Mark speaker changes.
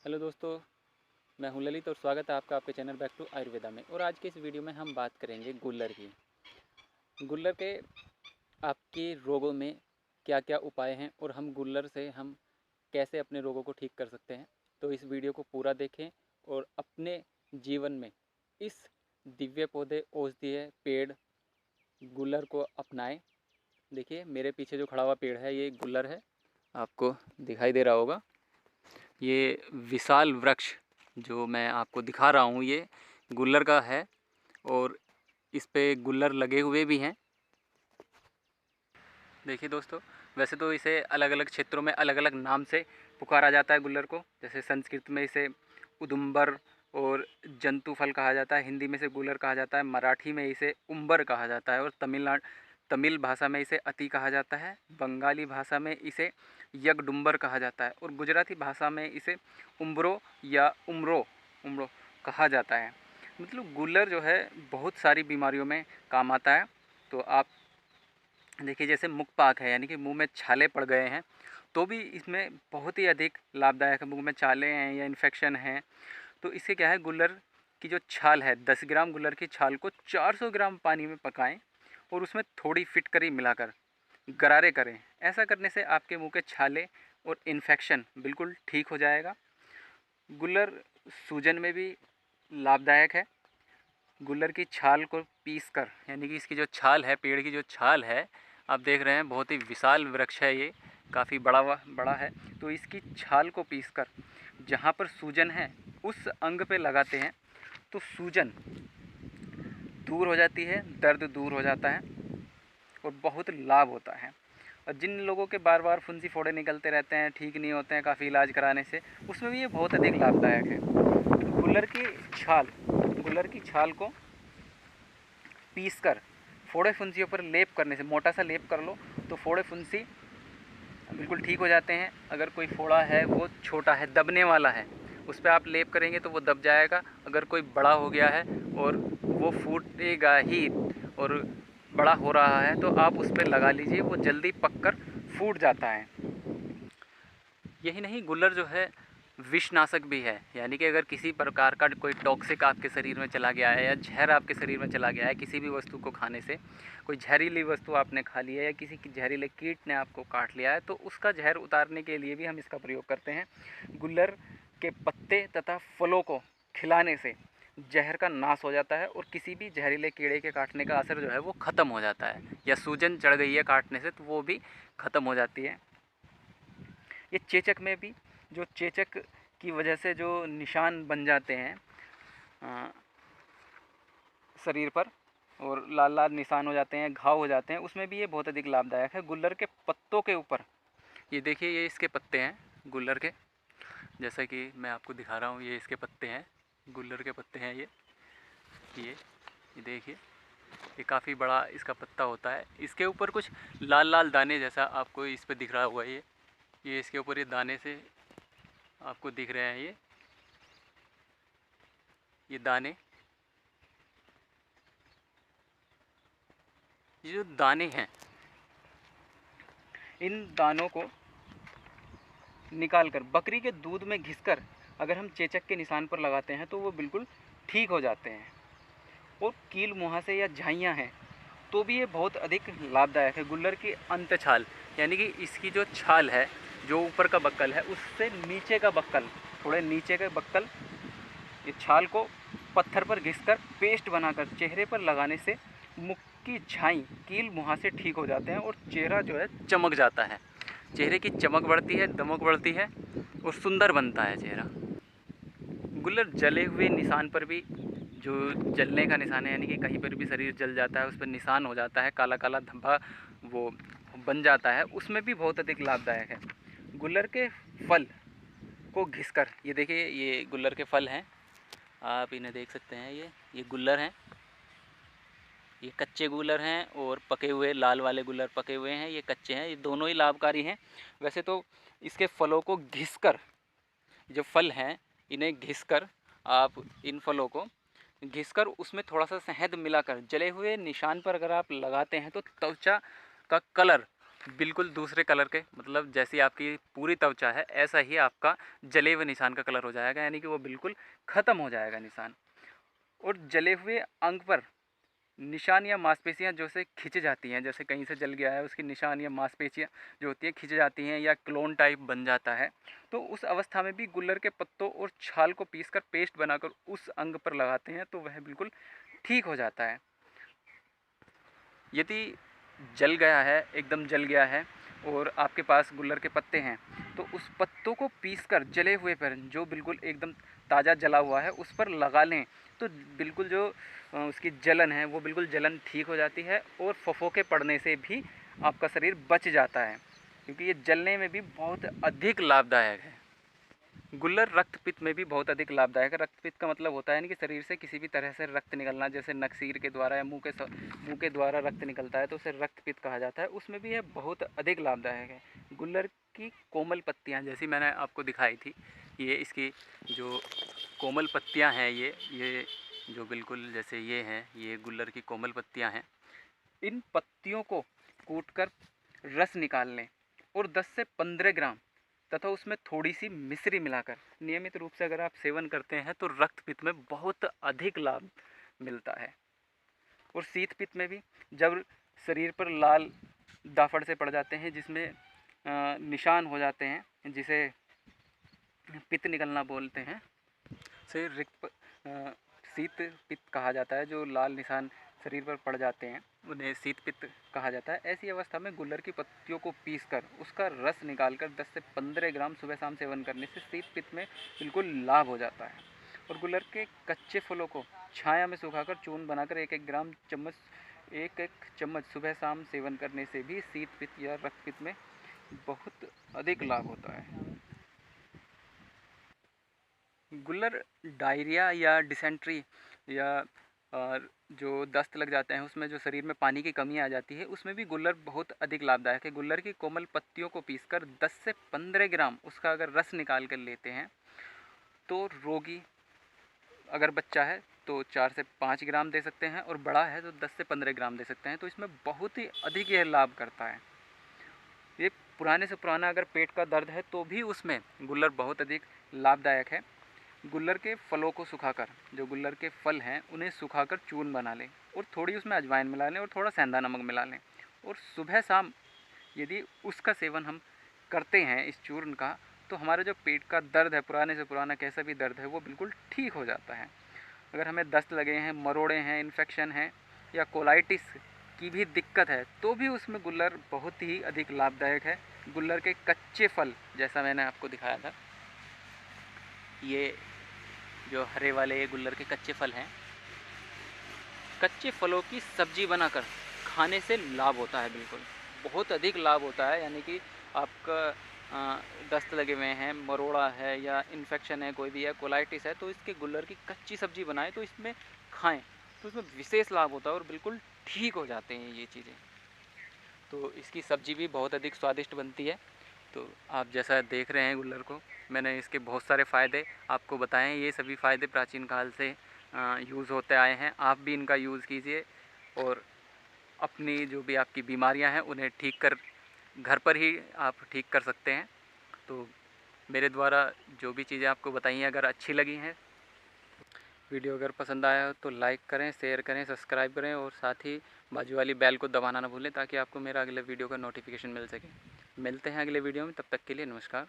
Speaker 1: Hello दोस्तों, मैं हूं ललित और स्वागत है आपका आपके चैनल बैक टू आयुर्वेदा में। और आज के इस वीडियो में हम बात करेंगे गुल्लर की। गुल्लर के आपके रोगों में क्या क्या उपाय हैं और हम गुल्लर से हम कैसे अपने रोगों को ठीक कर सकते हैं। तो इस वीडियो को पूरा देखें और अपने जीवन में इस दिव्य पौधे औषधीय पेड़ गुल्लर को अपनाएं। देखिए मेरे पीछे जो खड़ा हुआ पेड़ है ये गुल्लर है, आपको दिखाई दे रहा होगा। ये विशाल वृक्ष जो मैं आपको दिखा रहा हूँ ये गुल्लर का है और इस पे गुल्लर लगे हुए भी हैं। देखिए दोस्तों, वैसे तो इसे अलग अलग क्षेत्रों में अलग अलग नाम से पुकारा जाता है गुल्लर को। जैसे संस्कृत में इसे उदुम्बर और जंतु फल कहा जाता है, हिंदी में इसे गुल्लर कहा जाता है, मराठी में इसे उम्बर कहा जाता है और तमिल भाषा में इसे अति कहा जाता है, बंगाली भाषा में इसे यगडुम्बर कहा जाता है और गुजराती भाषा में इसे उम्बरो या उम्रो उम्रो कहा जाता है। मतलब गुल्लर जो है बहुत सारी बीमारियों में काम आता है। तो आप देखिए जैसे मुखपाक है, यानी कि मुंह में छाले पड़ गए हैं, तो भी इसमें बहुत ही अधिक लाभदायक है। मुंह में छाले हैं या इन्फेक्शन है तो इससे क्या है, गुल्लर की जो छाल है 10 ग्राम गुल्लर की छाल को 400 ग्राम पानी में पकाएं और उसमें थोड़ी फिटकरी मिलाकर गरारे करें। ऐसा करने से आपके मुंह के छाले और इन्फेक्शन बिल्कुल ठीक हो जाएगा। गुल्लर सूजन में भी लाभदायक है। गुल्लर की छाल को पीस कर, यानी कि इसकी जो छाल है, पेड़ की जो छाल है, आप देख रहे हैं बहुत ही विशाल वृक्ष है, ये काफ़ी बड़ा है। तो इसकी छाल को पीस कर जहाँ पर सूजन है उस अंग पे लगाते हैं तो सूजन दूर हो जाती है, दर्द दूर हो जाता है और बहुत लाभ होता है। और जिन लोगों के बार बार फुंसी फोड़े निकलते रहते हैं, ठीक नहीं होते हैं काफ़ी इलाज कराने से, उसमें भी ये बहुत अधिक लाभदायक है। गुल्लर की छाल को पीस कर फोड़े फुंसियों पर लेप करने से, मोटा सा लेप कर लो तो फोड़े फुंसी बिल्कुल ठीक हो जाते हैं। अगर कोई फोड़ा है वो छोटा है, दबने वाला है, उस पर आप लेप करेंगे तो वो दब जाएगा। अगर कोई बड़ा हो गया है और वो फूटेगा ही और बड़ा हो रहा है तो आप उस पर लगा लीजिए, वो जल्दी पककर फूट जाता है। यही नहीं, गुल्लर जो है विषनाशक भी है, यानी कि अगर किसी प्रकार का कोई टॉक्सिक आपके शरीर में चला गया है या जहर आपके शरीर में चला गया है किसी भी वस्तु को खाने से, कोई जहरीली वस्तु आपने खा ली है या किसी की जहरीले कीट ने आपको काट लिया है, तो उसका जहर उतारने के लिए भी हम इसका प्रयोग करते हैं। गुल्लर के पत्ते तथा फलों को खिलाने से जहर का नाश हो जाता है और किसी भी जहरीले कीड़े के काटने का असर जो है वो ख़त्म हो जाता है, या सूजन चढ़ गई है काटने से तो वो भी ख़त्म हो जाती है। ये चेचक में भी, जो चेचक की वजह से जो निशान बन जाते हैं शरीर पर और लाल लाल निशान हो जाते हैं, घाव हो जाते हैं, उसमें भी ये बहुत अधिक लाभदायक है। गुल्लर के पत्तों के ऊपर, ये देखिए ये इसके पत्ते हैं गुल्लर के, जैसा कि मैं आपको दिखा रहा हूँ, ये इसके पत्ते हैं, गुल्लर के पत्ते हैं ये देखिए, ये काफ़ी बड़ा इसका पत्ता होता है। इसके ऊपर कुछ लाल लाल दाने जैसा आपको इस पर दिख रहा होगा, ये इसके ऊपर ये दाने से आपको दिख रहे हैं, ये दाने, ये जो दाने हैं, इन दानों को निकालकर बकरी के दूध में घिसकर अगर हम चेचक के निशान पर लगाते हैं तो वो बिल्कुल ठीक हो जाते हैं। और कील मुहासे या झाइयाँ हैं तो भी ये बहुत अधिक लाभदायक है। गुल्लर की अंतछाल, यानी कि इसकी जो छाल है, जो ऊपर का बक्कल है, उससे नीचे का बक्कल, थोड़े नीचे का बक्कल, ये छाल को पत्थर पर घिसकर पेस्ट बनाकर चेहरे पर लगाने से मुख की झाई, कील मुहासे ठीक हो जाते हैं और चेहरा जो है चमक जाता है। चेहरे की चमक बढ़ती है, दमक बढ़ती है और सुंदर बनता है चेहरा। गुल्लर जले हुए निशान पर भी, जो जलने का निशान है, यानी कि कहीं पर भी शरीर जल जाता है, उस पर निशान हो जाता है, काला काला धब्बा वो बन जाता है, उसमें भी बहुत अधिक लाभदायक है। गुल्लर के फल को घिसकर, ये देखिए ये गुल्लर के फल हैं, आप इन्हें देख सकते हैं, ये गुल्लर हैं, ये कच्चे गुल्लर हैं और पके हुए लाल वाले गुल्लर पके हुए हैं, ये कच्चे हैं, ये दोनों ही लाभकारी हैं। वैसे तो इसके फलों को घिसकर, जो फल हैं इन्हें घिसकर, आप इन फलों को घिसकर उसमें थोड़ा सा शहद मिलाकर जले हुए निशान पर अगर आप लगाते हैं तो त्वचा का कलर बिल्कुल दूसरे कलर के, मतलब जैसी आपकी पूरी त्वचा है ऐसा ही आपका जले हुए निशान का कलर हो जाएगा, यानी कि वो बिल्कुल ख़त्म हो जाएगा निशान। और जले हुए अंग पर निशान या मांसपेशियाँ जो से खिंच जाती हैं, जैसे कहीं से जल गया है उसकी निशान या मांसपेशियाँ जो होती हैं खिंच जाती हैं या क्लोन टाइप बन जाता है, तो उस अवस्था में भी गुल्लर के पत्तों और छाल को पीसकर पेस्ट बनाकर उस अंग पर लगाते हैं तो वह बिल्कुल ठीक हो जाता है। यदि जल गया है, एकदम जल गया है और आपके पास गुल्लर के पत्ते हैं, तो उस पत्तों को पीसकर जले हुए पर जो बिल्कुल एकदम ताज़ा जला हुआ है उस पर लगा लें, तो बिल्कुल जो उसकी जलन है वो बिल्कुल जलन ठीक हो जाती है और फफोके पड़ने से भी आपका शरीर बच जाता है, क्योंकि ये जलने में भी बहुत अधिक लाभदायक है। गुल्लर रक्तपित्त में भी बहुत अधिक लाभदायक है। रक्तपित्त का मतलब होता है ना कि शरीर से किसी भी तरह से रक्त निकलना, जैसे नकसीर के द्वारा या मुंह के द्वारा रक्त निकलता है तो उसे रक्तपित्त कहा जाता है, उसमें भी यह बहुत अधिक लाभदायक है। गुल्लर की कोमल पत्तियाँ जैसी मैंने आपको दिखाई थी, ये इसकी जो कोमल पत्तियाँ हैं, ये जो बिल्कुल जैसे ये हैं, ये गुल्लर की कोमल पत्तियाँ हैं। इन पत्तियों को कूटकर रस निकाल लें और 10 से 15 ग्राम तथा उसमें थोड़ी सी मिश्री मिलाकर नियमित रूप से अगर आप सेवन करते हैं तो रक्तपित्त में बहुत अधिक लाभ मिलता है। और शीत पित्त में भी, जब शरीर पर लाल दाफड़ से पड़ जाते हैं जिसमें निशान हो जाते हैं, जिसे पित्त निकलना बोलते हैं, से शीत पित्त कहा जाता है। जो लाल निशान शरीर पर पड़ जाते हैं उन्हें शीत पित्त कहा जाता है। ऐसी अवस्था में गुल्लर की पत्तियों को पीसकर उसका रस निकालकर 10 से 15 ग्राम सुबह शाम सेवन करने से शीत पित्त में बिल्कुल लाभ हो जाता है। और गुल्लर के कच्चे फलों को छाया में सुखाकर चूर्ण बनाकर एक एक चम्मच सुबह शाम सेवन करने से भी शीत पित्त या रक्त पित्त में बहुत अधिक लाभ होता है। गुल्लर डायरिया या डिसेंट्री या जो दस्त लग जाते हैं उसमें जो शरीर में पानी की कमी आ जाती है, उसमें भी गुल्लर बहुत अधिक लाभदायक है। गुल्लर की कोमल पत्तियों को पीसकर 10 से 15 ग्राम उसका अगर रस निकाल कर लेते हैं तो रोगी, अगर बच्चा है तो 4 से 5 ग्राम दे सकते हैं और बड़ा है तो 10 से 15 ग्राम दे सकते हैं। तो इसमें बहुत ही अधिक यह लाभ करता है। ये पुराने से पुराना अगर पेट का दर्द है तो भी उसमें गुल्लर बहुत अधिक लाभदायक है। गुल्लर के फलों को सुखाकर, जो गुल्लर के फल हैं उन्हें सुखाकर चूर्ण बना लें और थोड़ी उसमें अजवाइन मिला लें और थोड़ा सेंधा नमक मिला लें, और सुबह शाम यदि उसका सेवन हम करते हैं इस चूर्ण का, तो हमारा जो पेट का दर्द है, पुराने से पुराना कैसा भी दर्द है, वो बिल्कुल ठीक हो जाता है। अगर हमें दस्त लगे हैं, मरोड़े हैं, इन्फेक्शन है या कोलाइटिस की भी दिक्कत है तो भी उसमें गुल्लर बहुत ही अधिक लाभदायक है। गुल्लर के कच्चे फल, जैसा मैंने आपको दिखाया था, ये जो हरे वाले गुल्लर के कच्चे फल हैं, कच्चे फलों की सब्जी बनाकर खाने से लाभ होता है, बिल्कुल बहुत अधिक लाभ होता है। यानी कि आपका दस्त लगे हुए हैं, मरोड़ा है या इन्फेक्शन है कोई भी है, कोलाइटिस है, तो इसके गुल्लर की कच्ची सब्जी बनाएं तो इसमें खाएं तो इसमें विशेष लाभ होता है और बिल्कुल ठीक हो जाते हैं ये चीज़ें। तो इसकी सब्जी भी बहुत अधिक स्वादिष्ट बनती है। तो आप जैसा देख रहे हैं गुल्लर को, मैंने इसके बहुत सारे फ़ायदे आपको बताए हैं। ये सभी फ़ायदे प्राचीन काल से यूज़ होते आए हैं। आप भी इनका यूज़ कीजिए और अपनी जो भी आपकी बीमारियां हैं उन्हें ठीक कर, घर पर ही आप ठीक कर सकते हैं। तो मेरे द्वारा जो भी चीज़ें आपको बताई हैं अगर अच्छी लगी हैं, वीडियो अगर पसंद आया हो तो लाइक करें, शेयर करें, सब्सक्राइब करें और साथ ही बाजू वाली बेल को दबाना ना भूलें ताकि आपको मेरा अगले वीडियो का नोटिफिकेशन मिल सके। मिलते हैं अगले वीडियो में, तब तक के लिए नमस्कार।